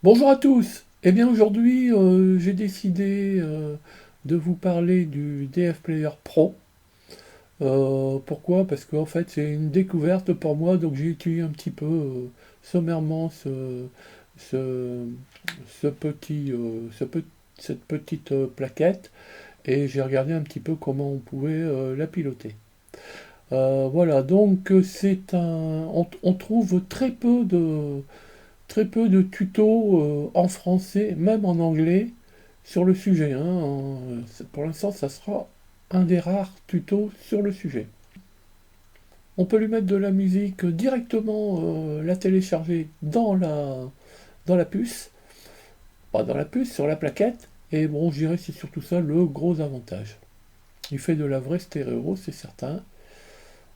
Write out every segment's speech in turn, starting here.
Bonjour à tous. Eh bien aujourd'hui, j'ai décidé de vous parler du DF Player Pro. Pourquoi? Parce qu'en fait c'est une découverte pour moi, donc j'ai étudié un petit peu sommairement ce, ce petit, cette petite plaquette et j'ai regardé un petit peu comment on pouvait la piloter. Voilà, donc on trouve très peu de tutos en français, même en anglais, sur le sujet, hein. Pour l'instant, ça sera un des rares tutos sur le sujet. On peut lui mettre de la musique directement, la télécharger dans la puce, pas dans la puce, sur la plaquette. Et bon, je dirais que c'est surtout ça le gros avantage. Il fait de la vraie stéréo, c'est certain.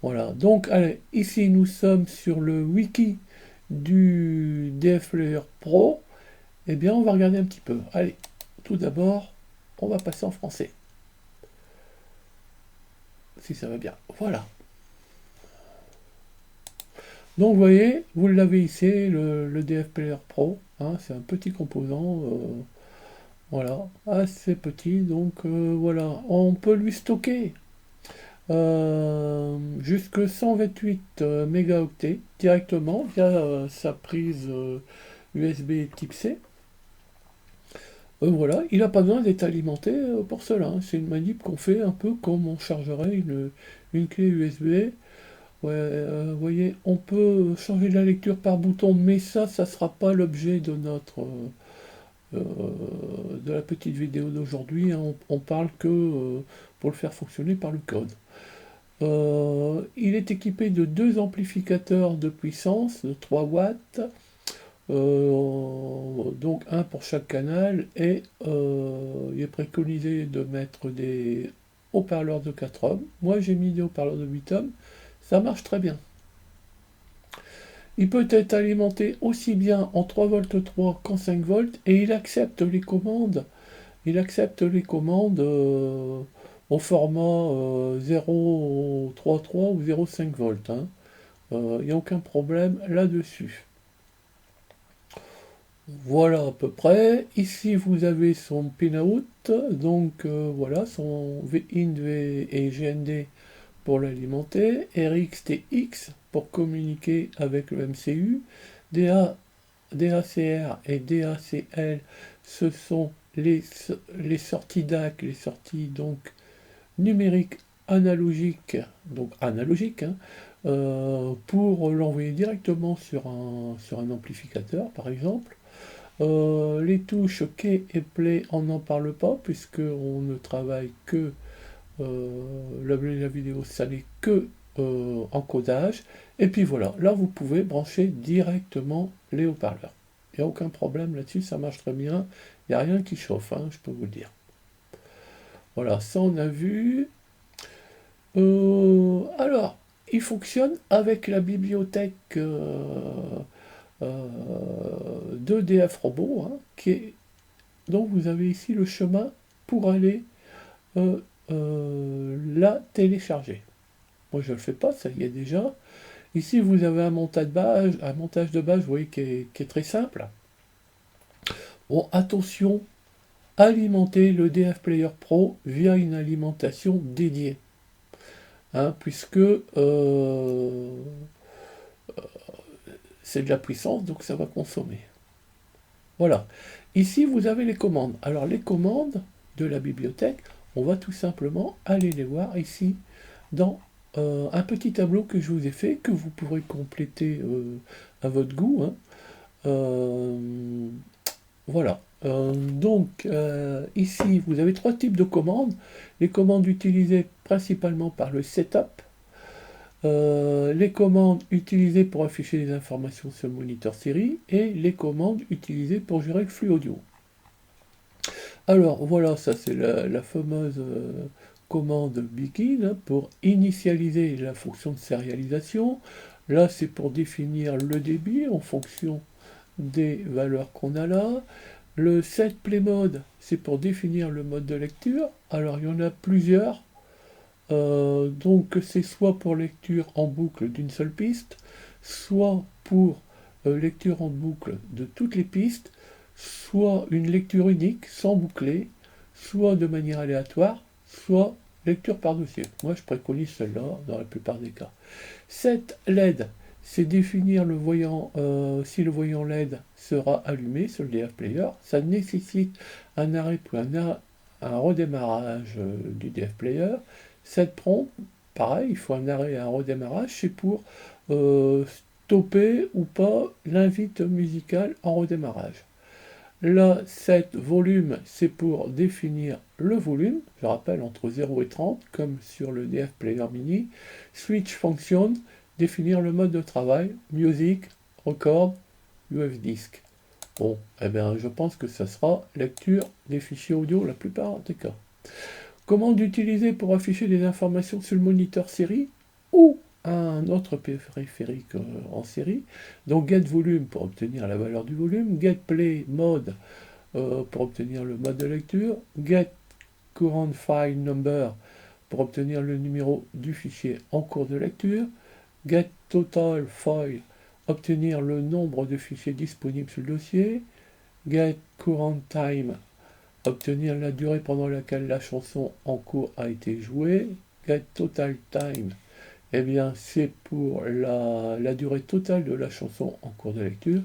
Voilà, donc allez, ici nous sommes sur le wiki du DF Player Pro. Eh bien, on va regarder un petit peu. Allez, tout d'abord, on va passer en français, si ça va bien. Voilà. Donc, vous voyez, vous l'avez ici, le DF Player Pro, hein, c'est un petit composant, voilà, assez petit. Donc, voilà, on peut lui stocker jusque 128 mégaoctets directement via sa prise USB type C. Voilà, il n'a pas besoin d'être alimenté pour cela, hein. C'est une manip qu'on fait un peu comme on chargerait une clé USB. Ouais, vous voyez, on peut changer la lecture par bouton, mais ça sera pas l'objet de euh, de la petite vidéo d'aujourd'hui, hein. On parle que pour le faire fonctionner par le code. Il est équipé de deux amplificateurs de puissance de 3 watts. Donc un pour chaque canal et il est préconisé de mettre des haut-parleurs de 4 ohms. Moi j'ai mis des haut-parleurs de 8 ohms, ça marche très bien. Il peut être alimenté aussi bien en 3 volts 3 qu'en 5 volts et il accepte les commandes. Il accepte les commandes au format 0,33 ou 0,5 volts, hein. Il n'y a aucun problème là-dessus. Voilà à peu près. Ici, vous avez son pinout, donc voilà, son VIN et GND pour l'alimenter, RX-TX pour communiquer avec le MCU, DACR et DACL, ce sont les sorties DAC, les sorties donc numériques analogiques, hein, pour l'envoyer directement sur un amplificateur, par exemple. Les touches key et play, on n'en parle pas, puisque on ne travaille que la vidéo, ça n'est que encodage. Et puis voilà, là vous pouvez brancher directement les haut-parleurs. Il n'y a aucun problème là-dessus, ça marche très bien. Il n'y a rien qui chauffe, hein, je peux vous le dire. Voilà, ça on a vu. Alors, il fonctionne avec la bibliothèque de DF Robot, hein, donc vous avez ici le chemin pour aller euh, la télécharger. Moi je ne le fais pas, ça y est déjà. Ici vous avez un montage de base, vous voyez, qui est très simple. Bon, attention, alimenter le DF Player Pro via une alimentation dédiée, hein, puisque c'est de la puissance, donc ça va consommer. Voilà. Ici, vous avez les commandes. Alors, les commandes de la bibliothèque, on va tout simplement aller les voir ici dans un petit tableau que je vous ai fait, que vous pourrez compléter à votre goût, hein. Euh, voilà. Ici, vous avez trois types de commandes. Les commandes utilisées principalement par le setup, les commandes utilisées pour afficher des informations sur le moniteur série et les commandes utilisées pour gérer le flux audio. Alors voilà, ça c'est la fameuse commande begin, hein, pour initialiser la fonction de sérialisation. Là c'est pour définir le débit en fonction des valeurs qu'on a là. Le set play mode, c'est pour définir le mode de lecture. Alors il y en a plusieurs. Donc c'est soit pour lecture en boucle d'une seule piste, soit pour lecture en boucle de toutes les pistes, soit une lecture unique, sans boucler, soit de manière aléatoire, soit lecture par dossier. Moi, je préconise celle-là dans la plupart des cas. 7 LED, c'est définir le voyant, si le voyant LED sera allumé sur le DF Player. Ça nécessite un arrêt pour un redémarrage du DF Player. 7 prompt, pareil, il faut un arrêt et un redémarrage. C'est pour stopper ou pas l'invite musicale en redémarrage. Là, 7 volume, c'est pour définir le volume, je rappelle entre 0 et 30, comme sur le DF Player Mini. Switch Function, définir le mode de travail, Music, Record, UF Disk. Bon, eh bien, je pense que ça sera lecture des fichiers audio la plupart des cas. Comment d'utiliser pour afficher des informations sur le moniteur série ou un autre périphérique en série. Donc get volume pour obtenir la valeur du volume, get play mode pour obtenir le mode de lecture, get current file number pour obtenir le numéro du fichier en cours de lecture, get total file, obtenir le nombre de fichiers disponibles sur le dossier, get current time, obtenir la durée pendant laquelle la chanson en cours a été jouée, get total time, eh bien c'est pour la durée totale de la chanson en cours de lecture,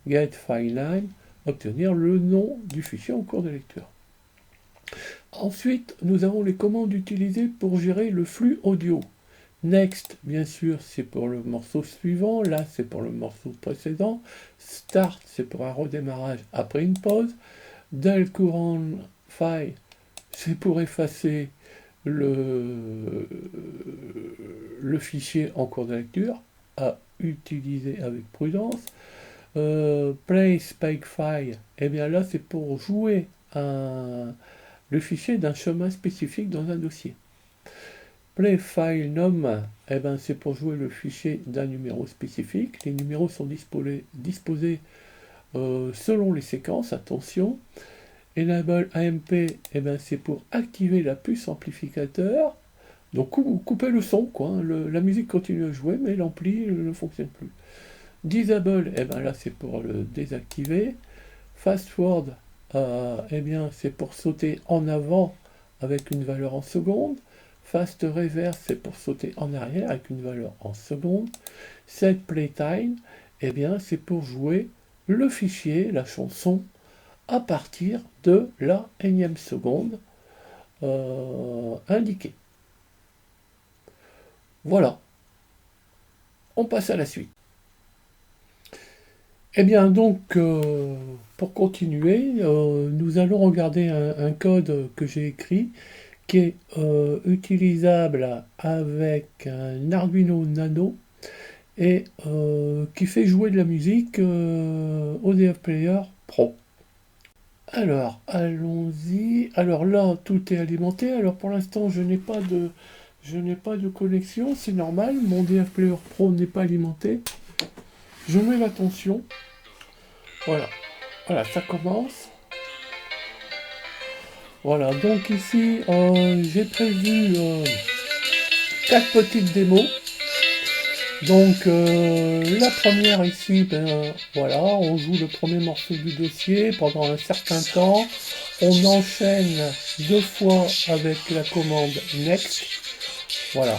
get file name, obtenir le nom du fichier en cours de lecture. Ensuite, nous avons les commandes utilisées pour gérer le flux audio. Next, bien sûr, c'est pour le morceau suivant. Là, c'est pour le morceau précédent. Start, c'est pour un redémarrage après une pause. Del current file, c'est pour effacer le fichier en cours de lecture, à utiliser avec prudence. Play spike file, et bien là, c'est pour jouer le fichier d'un chemin spécifique dans un dossier. Play file num, eh ben, c'est pour jouer le fichier d'un numéro spécifique. Les numéros sont disposés selon les séquences, attention. Enable AMP, eh ben, c'est pour activer la puce amplificateur. Donc couper le son, quoi. Hein. La musique continue à jouer, mais l'ampli ne fonctionne plus. Disable, eh ben, là c'est pour le désactiver. Fast forward, eh bien, c'est pour sauter en avant avec une valeur en seconde. Fast reverse, c'est pour sauter en arrière avec une valeur en seconde. Set playtime, eh bien, c'est pour jouer le fichier, la chanson, à partir de la énième seconde indiquée. Voilà. On passe à la suite. Eh bien, donc, pour continuer, nous allons regarder un code que j'ai écrit qui est utilisable avec un Arduino Nano et qui fait jouer de la musique au DF Player Pro. Alors, allons-y. Alors là, tout est alimenté. Alors pour l'instant, je n'ai pas de connexion, c'est normal. Mon DF Player Pro n'est pas alimenté. Je mets l'attention. Voilà. Voilà, ça commence. Voilà, donc ici, j'ai prévu 4 petites démos. Donc, la première ici, ben, voilà, on joue le premier morceau du dossier pendant un certain temps. On enchaîne 2 fois avec la commande Next. Voilà.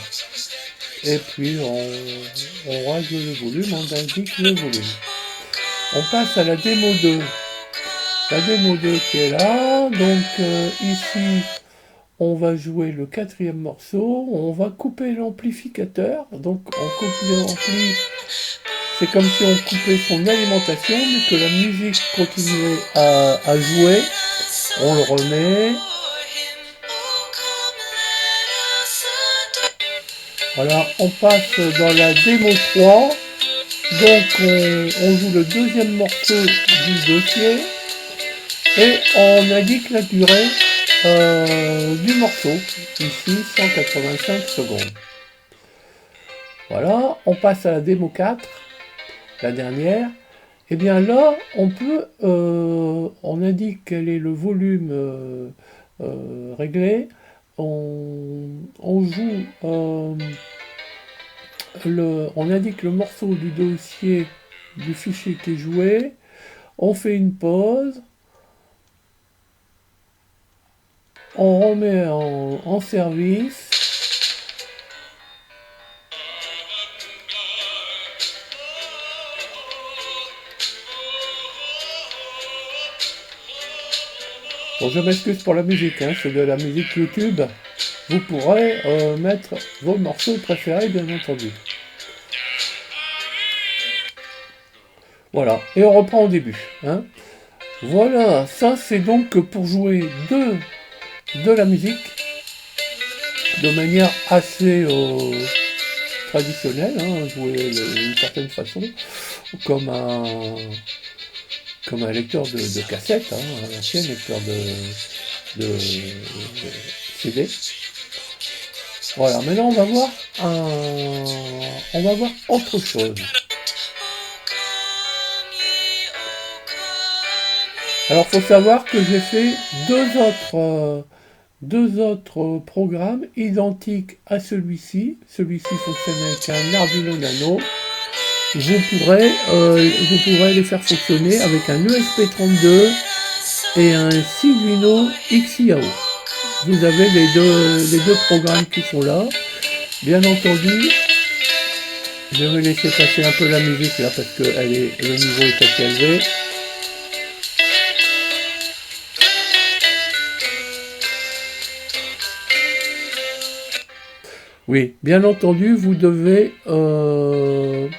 Et puis, on règle le volume, on indique le volume. On passe à la démo 2. La démo 2 qui est là. Donc, ici, on va jouer le 4e morceau, on va couper l'amplificateur, donc on coupe l'ampli, c'est comme si on coupait son alimentation, mais que la musique continuait à jouer, on le remet. Voilà, on passe dans la démo 3, donc on joue le 2e morceau du dossier, et on indique la durée du morceau, ici 185 secondes. Voilà, on passe à la démo 4, la dernière. Et bien là, on peut, on indique quel est le volume réglé, on joue, on indique le morceau du dossier du fichier qui est joué, On fait une pause. On remet en service. Bon, je m'excuse pour la musique, hein, c'est de la musique YouTube. Vous pourrez mettre vos morceaux préférés, bien entendu. Voilà, et on reprend au début. Hein. Voilà, ça c'est donc pour jouer de la musique de manière assez traditionnelle, hein, jouer d'une certaine façon, comme un lecteur de cassette, hein, un ancien lecteur de CD. Voilà, maintenant on va voir autre chose. Alors, faut savoir que j'ai fait deux autres programmes identiques à celui-ci. Celui-ci fonctionne avec un Arduino Nano. Vous pourrez les faire fonctionner avec un ESP32 et un Arduino XIAO. Vous avez les deux programmes qui sont là. Bien entendu, je vais laisser passer un peu la musique là parce que le niveau est assez élevé. Oui, bien entendu, vous devez, en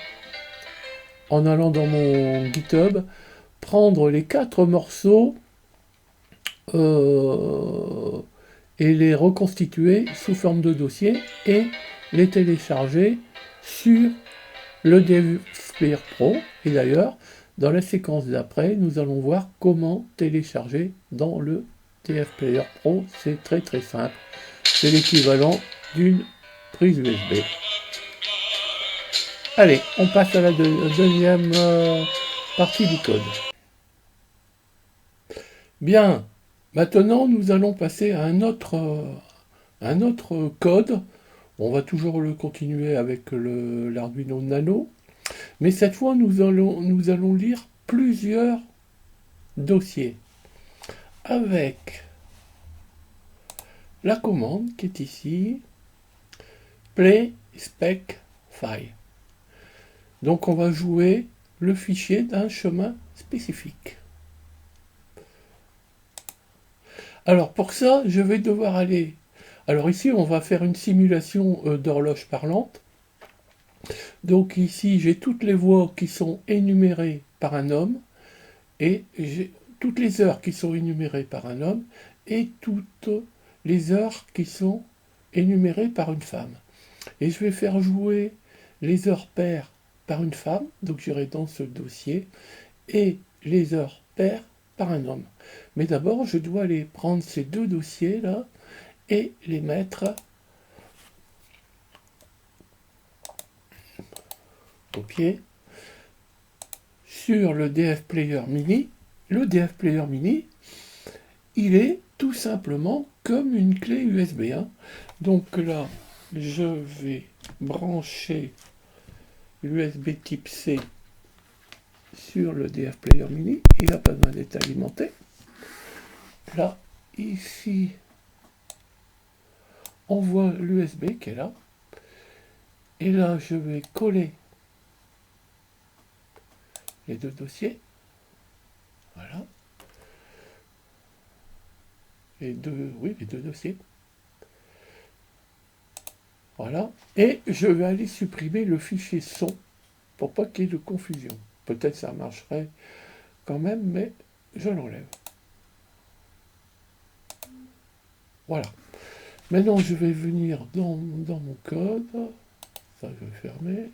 allant dans mon GitHub, prendre les 4 morceaux et les reconstituer sous forme de dossier et les télécharger sur le DF Player Pro. Et d'ailleurs, dans la séquence d'après, nous allons voir comment télécharger dans le DF Player Pro. C'est très très simple. C'est l'équivalent d'une prise USB. Allez, on passe à la deuxième partie du code. Bien, maintenant nous allons passer à un autre code. On va toujours le continuer avec l'Arduino Nano, mais cette fois nous allons lire plusieurs dossiers avec la commande qui est ici, play spec file. Donc on va jouer le fichier d'un chemin spécifique. Alors pour ça, je vais devoir aller... Alors ici, on va faire une simulation d'horloge parlante. Donc ici, j'ai toutes les voix qui sont énumérées par un homme, et j'ai toutes les heures qui sont énumérées par un homme, et toutes les heures qui sont énumérées par une femme. Et je vais faire jouer les heures paires par une femme, donc j'irai dans ce dossier, et les heures paires par un homme. Mais d'abord, je dois aller prendre ces deux dossiers-là et les mettre, copier, sur le DF Player Mini. Le DF Player Mini, il est tout simplement comme une clé USB. Donc là, je vais brancher l'USB type C sur le DF Player Mini. Il n'a pas besoin d'être alimenté. Là, ici, on voit l'USB qui est là. Et là, je vais coller les deux dossiers. Voilà. Les deux dossiers. Voilà. Et je vais aller supprimer le fichier son pour pas qu'il y ait de confusion. Peut-être ça marcherait quand même, mais je l'enlève. Voilà. Maintenant, je vais venir dans mon code. Ça, je vais fermer.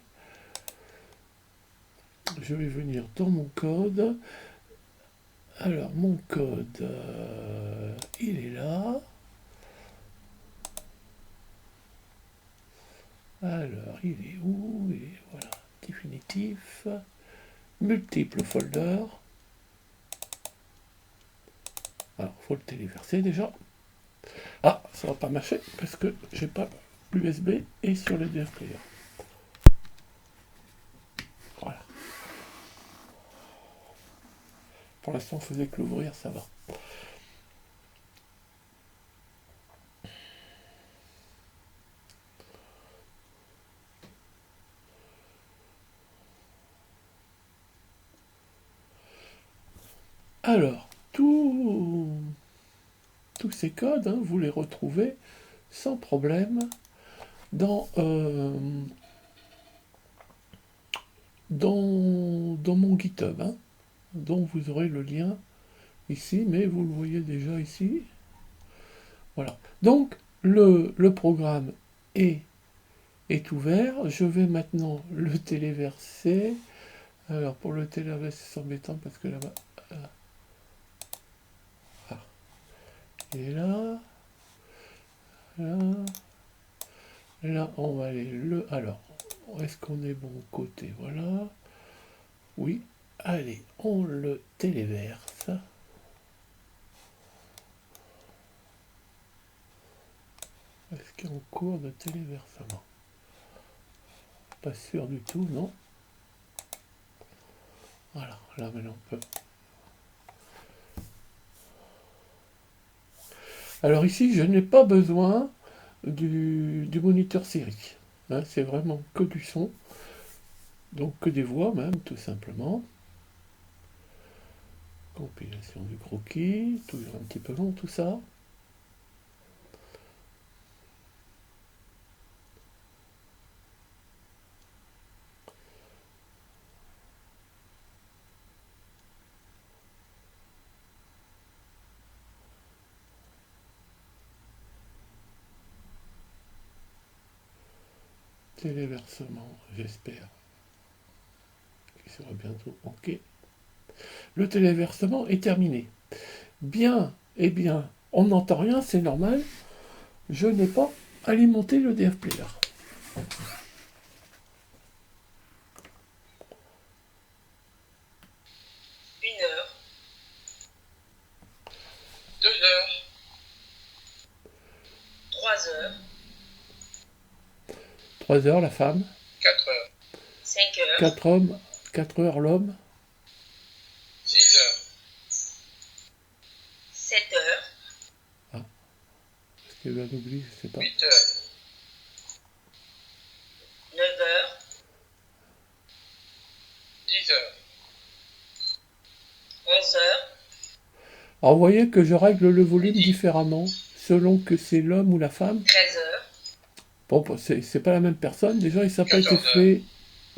Je vais venir dans mon code. Alors, mon code, il est là. Alors, il est où? Il est, voilà, définitif. Multiples folders. Alors, il faut le téléverser déjà. Ah, ça va pas marcher parce que j'ai pas l'USB et sur le DF Player. Voilà. Pour l'instant, on faisait que l'ouvrir, ça va. Alors, tous ces codes, hein, vous les retrouvez sans problème dans, dans mon GitHub, hein, dont vous aurez le lien ici, mais vous le voyez déjà ici. Voilà. Donc, le programme est ouvert. Je vais maintenant le téléverser. Alors, pour le téléverser, c'est embêtant parce que là-bas... Ah, il est là. Là. Là, on va aller le... Alors, est-ce qu'on est bon côté? Voilà. Oui. Allez, on le téléverse. Est-ce qu'il est en cours de téléversement? Pas sûr du tout, non. Voilà, là maintenant on peut. Alors ici, je n'ai pas besoin du moniteur série. Hein, c'est vraiment que du son. Donc que des voix même, tout simplement. Compilation du croquis, toujours un petit peu long tout ça. Téléversement, j'espère qu'il sera bientôt OK. Le téléversement est terminé. Bien, eh bien, on n'entend rien, c'est normal. Je n'ai pas alimenté le DF Player. 1 heure, 2 heures, 3 heures, 3 heures la femme, 4 heures, 5 heures, 4 hommes, 4 heures l'homme, 6 heures, 7 heures, est-ce qu'il y a eu un oubli, je sais pas. 8 heures, 9 heures, 10 heures, 11 heures, Alors vous voyez que je règle le volume différemment, selon que c'est l'homme ou la femme. 13 heures, Bon, c'est pas la même personne, déjà et ça n'a pas été 14 heures. fait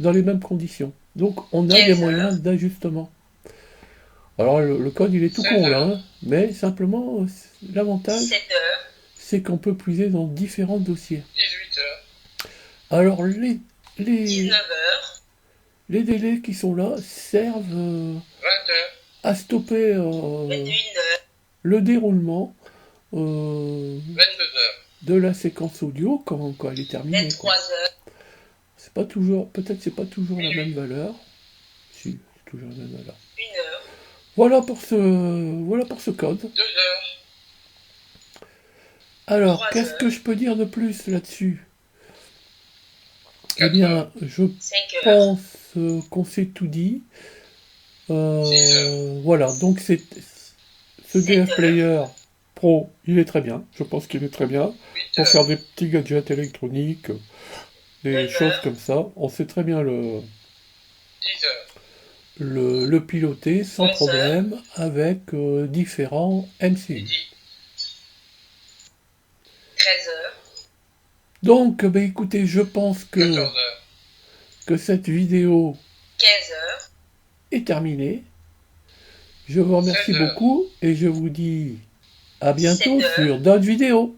dans les mêmes conditions. Donc on a 15 des heures. moyens d'ajustement. Alors le code il est tout 16 con là, heures. hein, mais simplement l'avantage 17 heures, c'est qu'on peut puiser dans différents dossiers. 18 heures, Alors les 19 heures, délais qui sont là servent 20 heures, à stopper 21 heures, le déroulement 22 heures, de la séquence audio quand elle est terminée. 23 heures, C'est pas toujours, peut-être c'est pas toujours la Minuit. même valeur. Si, c'est toujours la même valeur. 1 heure, Voilà pour ce code. 2 heures, Alors, 3 qu'est-ce heures. que je peux dire de plus là-dessus? Eh 4 bien, heures, je 5 heures, pense qu'on s'est tout dit. 6 heures. Voilà, donc ce 7 DF heures. Player Pro, il est très bien. Je pense qu'il est très bien 8 pour heures, faire des petits gadgets électroniques, des 9 choses heures. comme ça. On sait très bien 10 heures, le piloter sans 11 problème avec différents MCU. midi, 13 heures, Donc, écoutez, je pense 14 heures, que cette vidéo 15 heures, est terminée. Je vous remercie 16 heures. beaucoup et je vous dis à bientôt 17 heures. sur d'autres vidéos.